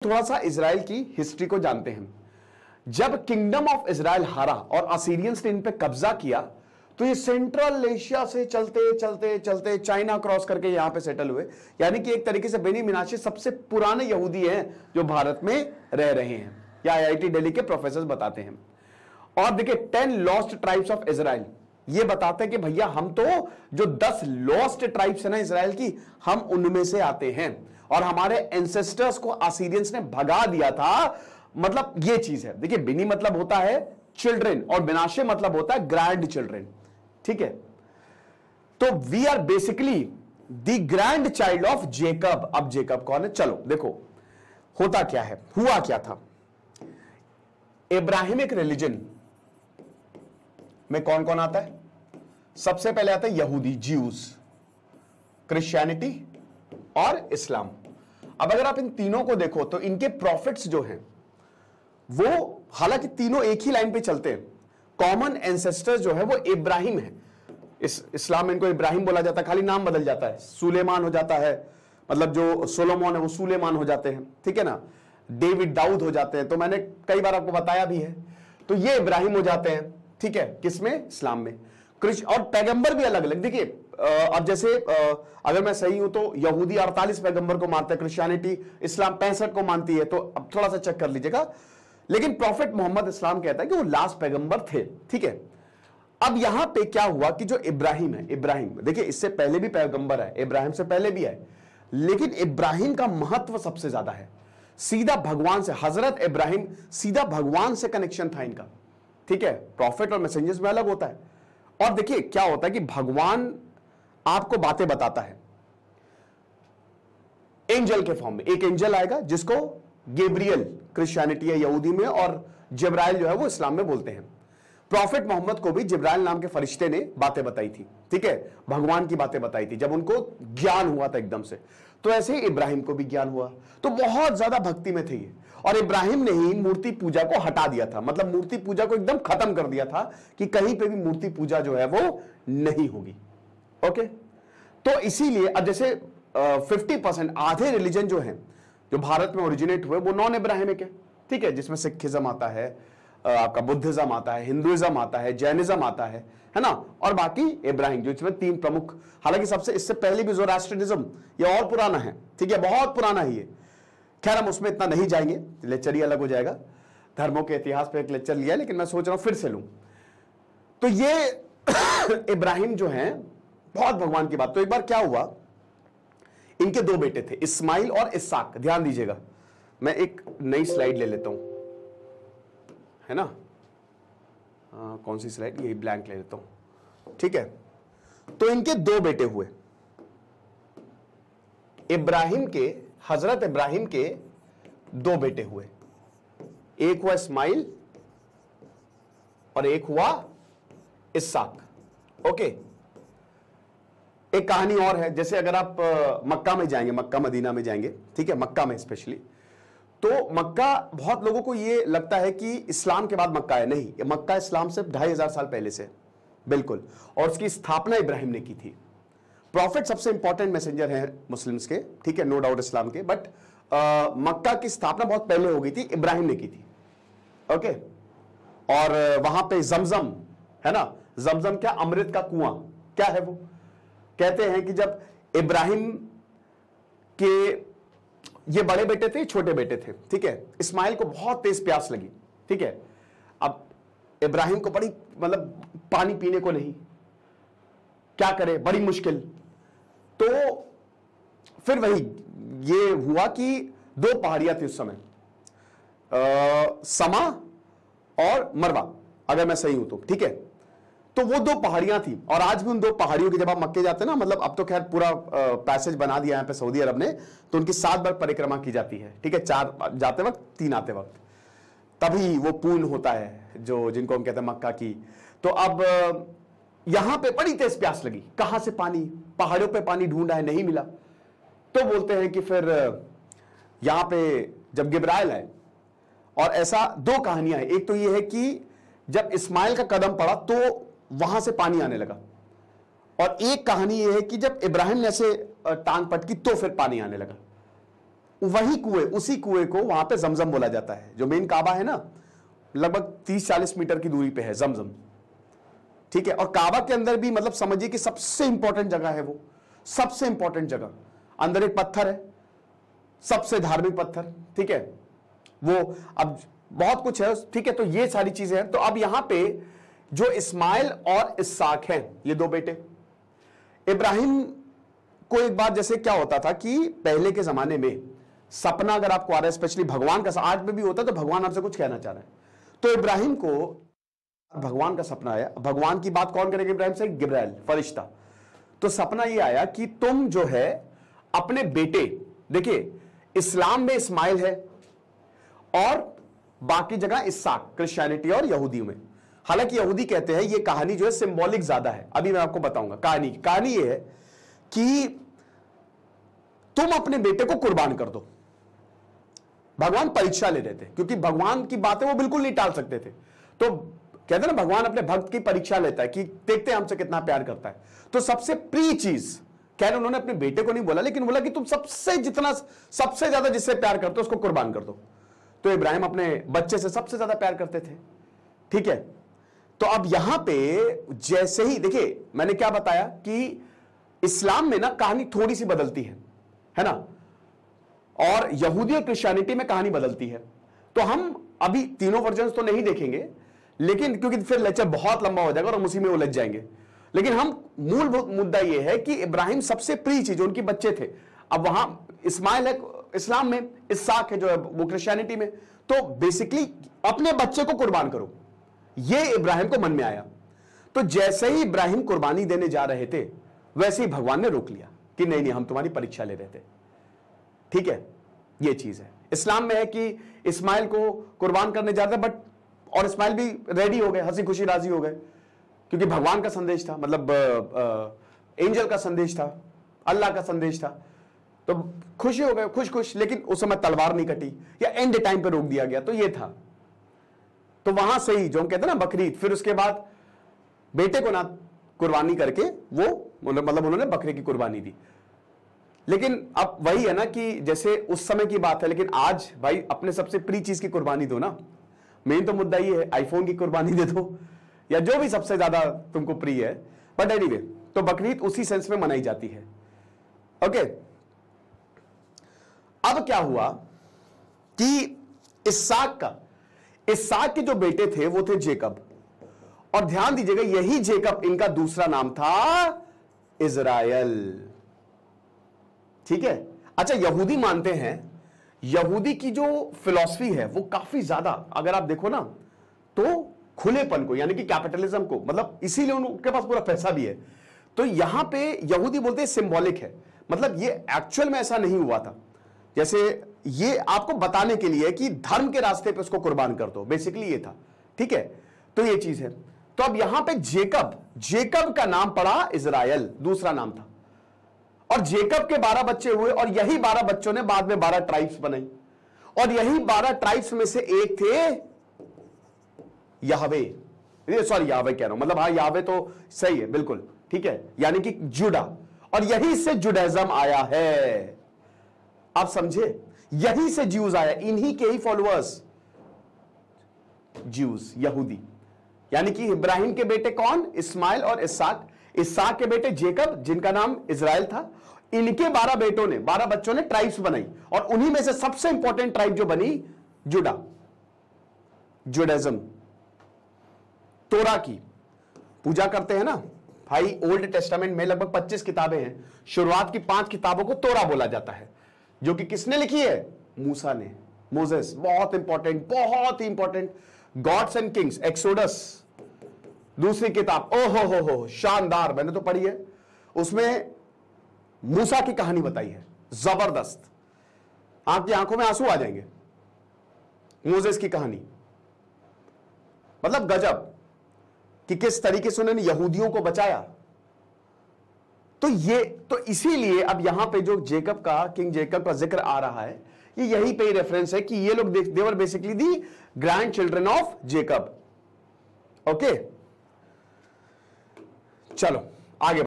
थोड़ा सा इजराइल की हिस्ट्री को जानते हैं। जब किंगडम ऑफ इजराइल हारा और असीरियंस ने इन पे कब्जा किया तो ये सेंट्रल एशिया से चलते चलते चलते चाइना क्रॉस करके यहां पे सेटल हुए। यानी कि एक तरीके से बेनी मिनाशी सबसे पुराने यहूदी हैं जो भारत में रह रहे हैं, या आईआईटी दिल्ली के प्रोफेसर बताते हैं। और देखिए 10 लॉस्ट ट्राइब्स ऑफ इजराइल ये बताते हैं कि भैया हम तो जो 10 लॉस्ट ट्राइब्स है ना इजराइल की, हम उनमें से आते हैं और हमारे एंसेस्टर्स को असीरियंस ने भगा दिया था। मतलब ये चीज है। देखिए बिनी मतलब होता है चिल्ड्रन और बिनाशे मतलब होता है ग्रैंड चिल्ड्रन, ठीक है। तो we are basically the grandchild of Jacob. अब जेकब कौन है? चलो देखो होता क्या है, हुआ क्या था। इब्राहिमिक रिलीजन में कौन कौन आता है? सबसे पहले आता है यहूदी, ज्यूज, क्रिश्चियनिटी और इस्लाम। अब अगर आप इन तीनों को देखो तो इनके प्रॉफिट्स जो हैं वो हालांकि तीनों एक ही लाइन पे चलते हैं। कॉमन एंसेस्टर जो है वो इब्राहिम है। इस्लाम में इनको इब्राहिम बोला जाता है, खाली नाम बदल जाता है, सुलेमान हो जाता है, मतलब जो सोलोमोन है वो सुलेमान हो जाते हैं, ठीक है ना। डेविड दाऊद हो जाते हैं, तो मैंने कई बार आपको बताया भी है। तो ये इब्राहिम हो जाते हैं, ठीक है, किसमें? इस्लाम में। और पैगंबर भी अलग अलग। देखिए अब जैसे अगर मैं सही हूं तो यहूदी 48 पैगंबर को मानते हैं, क्रिश्चियनिटी इस्लाम 65 को मानती है, तो अब थोड़ा सा चेक कर लीजिएगा। लेकिन प्रॉफिट मोहम्मद इस्लाम कहता है कि वो लास्ट पैगंबर थे, ठीक है। अब यहां पे क्या हुआ कि जो इब्राहिम है, इब्राहिम देखिए इससे पहले भी पैगंबर है, इब्राहिम से पहले भी है, लेकिन इब्राहिम का महत्व सबसे ज्यादा है। सीधा भगवान से, हजरत इब्राहिम सीधा भगवान से कनेक्शन था इनका, ठीक है। प्रॉफिट और मैसेंजर्स में अलग होता है। और देखिए क्या होता है कि भगवान आपको बातें बताता है एंजल के फॉर्म में। एक एंजल आएगा जिसको गेब्रियल क्रिश्चियनिटी है यहूदी में, और जिब्राइल जो है वो इस्लाम में बोलते हैं। प्रॉफिट मोहम्मद को भी जिब्राइल नाम के फरिश्ते ने बातें बताई थी, ठीक है, भगवान की बातें बताई थी जब उनको ज्ञान हुआ था एकदम से। तो ऐसे ही इब्राहिम को भी ज्ञान हुआ, तो बहुत ज्यादा भक्ति में थे ये। और इब्राहिम ने ही मूर्ति पूजा को हटा दिया था, मतलब मूर्ति पूजा को एकदम खत्म कर दिया था कि कहीं पे भी मूर्ति पूजा जो है वो नहीं होगी। ओके, तो इसीलिए अब जैसे 50% आधे रिलीजन जो है जो भारत में ओरिजिनेट हुए वो नॉन इब्राहिमिक है, ठीक है, जिसमें सिखिज्म आता है, आपका बुद्धिज्म आता है, हिंदुइज्म आता है, जैनिज्म आता है ना, और बाकी इब्राहिम, जो इसमें 3 प्रमुख। हालांकि सबसे इससे पहले भी ज़ोरास्ट्रियनिज्म ये और पुराना है, ठीक है, बहुत पुराना है ये। खैर हम उसमें इतना नहीं जाएंगे, लेक्चर ही अलग हो जाएगा। धर्मों के इतिहास पे एक लेक्चर लिया है, लेकिन मैं सोच रहा हूं फिर से लूं। तो ये इब्राहिम जो है बहुत भगवान की बात। तो एक बार क्या हुआ, इनके 2 बेटे थे, इस्माइल और इसाक। ध्यान दीजिएगा, मैं एक नई स्लाइड ले लेता हूं, है ना। कौन सी स्लाइड? यही ब्लैंक ले लेता हूं, ठीक है। तो इनके 2 बेटे हुए इब्राहिम के, हजरत इब्राहिम के 2 बेटे हुए। एक हुआ इस्माइल और एक हुआ इसाक। ओके, एक कहानी और है। जैसे अगर आप मक्का में जाएंगे, मक्का मदीना में जाएंगे, ठीक है, मक्का में स्पेशली, तो मक्का बहुत लोगों को ये लगता है कि इस्लाम के बाद मक्का है। नहीं, मक्का इस्लाम से 2500 साल पहले से, बिल्कुल। और उसकी स्थापना इब्राहिम ने की थी। प्रॉफिट सबसे इंपॉर्टेंट मैसेंजर है मुस्लिम्स के, ठीक है, नो डाउट इस्लाम के, बट मक्का की स्थापना बहुत पहले हो गई थी, इब्राहिम ने की थी। ओके, और वहां पे जमजम है ना, जमजम क्या? अमृत का कुआं। क्या है वो? कहते हैं कि जब इब्राहिम के ये बड़े बेटे थे, छोटे बेटे थे, ठीक है, इस्माइल को बहुत तेज प्यास लगी, ठीक है। अब इब्राहिम को बड़ी, मतलब पानी पीने को नहीं, क्या करे, बड़ी मुश्किल। तो फिर वही ये हुआ कि 2 पहाड़ियां थी उस समय, समा और मरवा, अगर मैं सही हूं तो, ठीक है। तो वो 2 पहाड़ियां थी, और आज भी उन 2 पहाड़ियों की, जब आप मक्के जाते हैं ना, मतलब अब तो खैर पूरा पैसेज बना दिया यहाँ पे सऊदी अरब ने, तो उनकी 7 बार परिक्रमा की जाती है, ठीक है, 4 जाते वक्त, 3 आते वक्त, तभी वो पूर्ण होता है जो, जिनको हम कहते हैं मक्का की। तो अब यहां पे बड़ी तेज प्यास लगी, कहां से पानी? पहाड़ों पे पानी ढूंढा है, नहीं मिला। तो बोलते हैं कि फिर यहां पे जब जिब्राइल आए, और ऐसा 2 कहानियां हैं। एक तो ये है कि जब इस्माइल का कदम पड़ा तो वहां से पानी आने लगा, और एक कहानी यह है कि जब इब्राहिम ने ऐसे टांग पटकी तो फिर पानी आने लगा। वही कुएं, उसी कुएं को वहां पे जमजम बोला जाता है। जो मेन काबा है ना, लगभग 30-40 मीटर की दूरी पे है जमजम, ठीक है। और काबा के अंदर भी मतलब समझिए कि सबसे इंपॉर्टेंट जगह है वो, सबसे इंपॉर्टेंट जगह। अंदर एक पत्थर है, सबसे धार्मिक पत्थर, ठीक है। वो अब बहुत कुछ है, ठीक है। तो ये सारी चीजें हैं। तो अब यहां पे जो इस्माइल और इसहाक हैं, ये दो बेटे। इब्राहिम को एक बार जैसे क्या होता था कि पहले के जमाने में सपना अगर आपको आ रहा है, स्पेशली भगवान का, आज में भी होता है, तो भगवान आपसे कुछ कहना चाह रहे हैं। तो इब्राहिम को भगवान का सपना आया। भगवान की बात कौन करेगा इब्राहिम से? जिब्राइल, फरिश्ता। तो सपना ये आया कि तुम जो है अपने बेटे, देखिए इस्लाम में इस्माइल है और बाकी जगह इसहाक, क्रिश्चियनिटी और यहूदी में। हालांकि यहूदी कहते हैं ये कहानी जो है सिंबॉलिक ज्यादा है, अभी मैं आपको बताऊंगा। कहानी ये है कि तुम अपने बेटे को कुर्बान कर दो। भगवान परीक्षा ले रहे थे, क्योंकि भगवान की बातें वो बिल्कुल नहीं टाल सकते थे। तो कहते हैं ना, भगवान अपने भक्त की परीक्षा लेता है कि देखते हैं हमसे कितना प्यार करता है। तो सबसे प्रिय चीज, कह रहे उन्होंने अपने बेटे को नहीं बोला, लेकिन बोला कि तुम सबसे ज्यादा जिससे प्यार करते हो उसको कुर्बान कर दो। तो इब्राहिम अपने बच्चे से सबसे ज्यादा प्यार करते थे, ठीक है। तो अब यहां पे जैसे ही देखिए, मैंने क्या बताया कि इस्लाम में ना कहानी थोड़ी सी बदलती है ना, और यहूदी और क्रिश्चियनिटी में कहानी बदलती है। तो हम अभी तीनों वर्जन तो नहीं देखेंगे, लेकिन क्योंकि फिर लेक्चर बहुत लंबा हो जाएगा और हम उसी में उलझ जाएंगे। लेकिन हम मूल मुद्दा यह है कि इब्राहिम सबसे प्रिय चीज, उनके बच्चे थे। अब वहां इस्माइल है इस्लाम में, इसहाक है जो है वो क्रिश्चियनिटी में। तो बेसिकली अपने बच्चे को कुर्बान करो, यह इब्राहिम को मन में आया। तो जैसे ही इब्राहिम कुर्बानी देने जा रहे थे, वैसे ही भगवान ने रोक लिया कि नहीं नहीं, हम तुम्हारी परीक्षा ले रहे थे, ठीक है। यह चीज है इस्लाम में है कि इस्माइल को कुर्बान करने जा रहे थे, बट और इस्माइल भी रेडी हो गए, हंसी खुशी राजी हो गए, क्योंकि भगवान का संदेश था, मतलब एंजल का संदेश था, अल्लाह का संदेश था। तो खुशी हो गए, खुश। लेकिन उस समय तलवार नहीं कटी या एंड टाइम पे रोक दिया गया, तो ये था। तो वहां से ही जो हम कहते हैं ना बकरीद, फिर उसके बाद बेटे को ना कुर्बानी करके वो मतलब उन्होंने बकरे की कुर्बानी दी। लेकिन अब वही है ना कि जैसे उस समय की बात है, लेकिन आज भाई अपने सबसे प्रिय चीज की कुर्बानी दो ना। मेन तो मुद्दा ये है, आईफोन की कुर्बानी दे दो या जो भी सबसे ज्यादा तुमको प्रिय है। बट एनीवे, तो बकरीद उसी सेंस में मनाई जाती है। ओके, अब क्या हुआ कि इसहाक के जो बेटे थे वो थे जेकब। और ध्यान दीजिएगा, यही जेकब, इनका दूसरा नाम था इजराइल, ठीक है। अच्छा, यहूदी मानते हैं, यहूदी की जो फिलॉसफी है वो काफी ज्यादा, अगर आप देखो ना तो खुलेपन को, यानी कि कैपिटलिज्म को, मतलब इसीलिए उनके पास पूरा पैसा भी है। तो यहां पे यहूदी बोलते हैं सिंबॉलिक है, मतलब ये एक्चुअल में ऐसा नहीं हुआ था। जैसे ये आपको बताने के लिए कि धर्म के रास्ते पे उसको कुर्बान कर दो, बेसिकली ये था, ठीक है। तो ये चीज है। तो अब यहां पे जेकब का नाम पड़ा इजराइल, दूसरा नाम था। और जेकब के 12 बच्चे हुए, और यही 12 बच्चों ने बाद में 12 ट्राइब्स बनाई। और यही 12 ट्राइब्स में से एक थे याहवे, सॉरी याहवे कह रहा हूं, मतलब हाँ याहवे तो सही है, बिल्कुल ठीक है, यानी कि जुड़ा। और यही से जुडाइज्म आया है, आप समझे, यही से ज्यूज आया, इन्हीं के ही फॉलोअर्स ज्यूज, यहूदी। यानी कि इब्राहिम के बेटे कौन? इस्माइल और इसहाक के बेटे जेकब, जिनका नाम इजराइल था। इनके 12 बेटों ने, 12 बच्चों ने ट्राइब्स बनाई, और उन्हीं में से सबसे इंपॉर्टेंट ट्राइब जो बनी जुडाइज्म। तोरा की पूजा करते हैं ना भाई, ओल्ड टेस्टामेंट में लगभग 25 किताबें हैं। शुरुआत की 5 किताबों को तोरा बोला जाता है, जो कि किसने लिखी है? मूसा ने, मोजेस। बहुत important. Gods and Kings, exodus दूसरी किताब, ओहो हो शानदार, मैंने तो पढ़ी है। उसमें मूसा की कहानी बताई है, जबरदस्त, आपकी आंखों में आंसू आ जाएंगे। मोजेस की कहानी मतलब गजब, कि किस तरीके से उन्होंने यहूदियों को बचाया। तो इसीलिए अब यहां पे जो किंग जेकब का जिक्र आ रहा है, ये यही पे रेफरेंस है कि ये लोग they were basically the grandchildren of Jacob. Okay, चलो आगे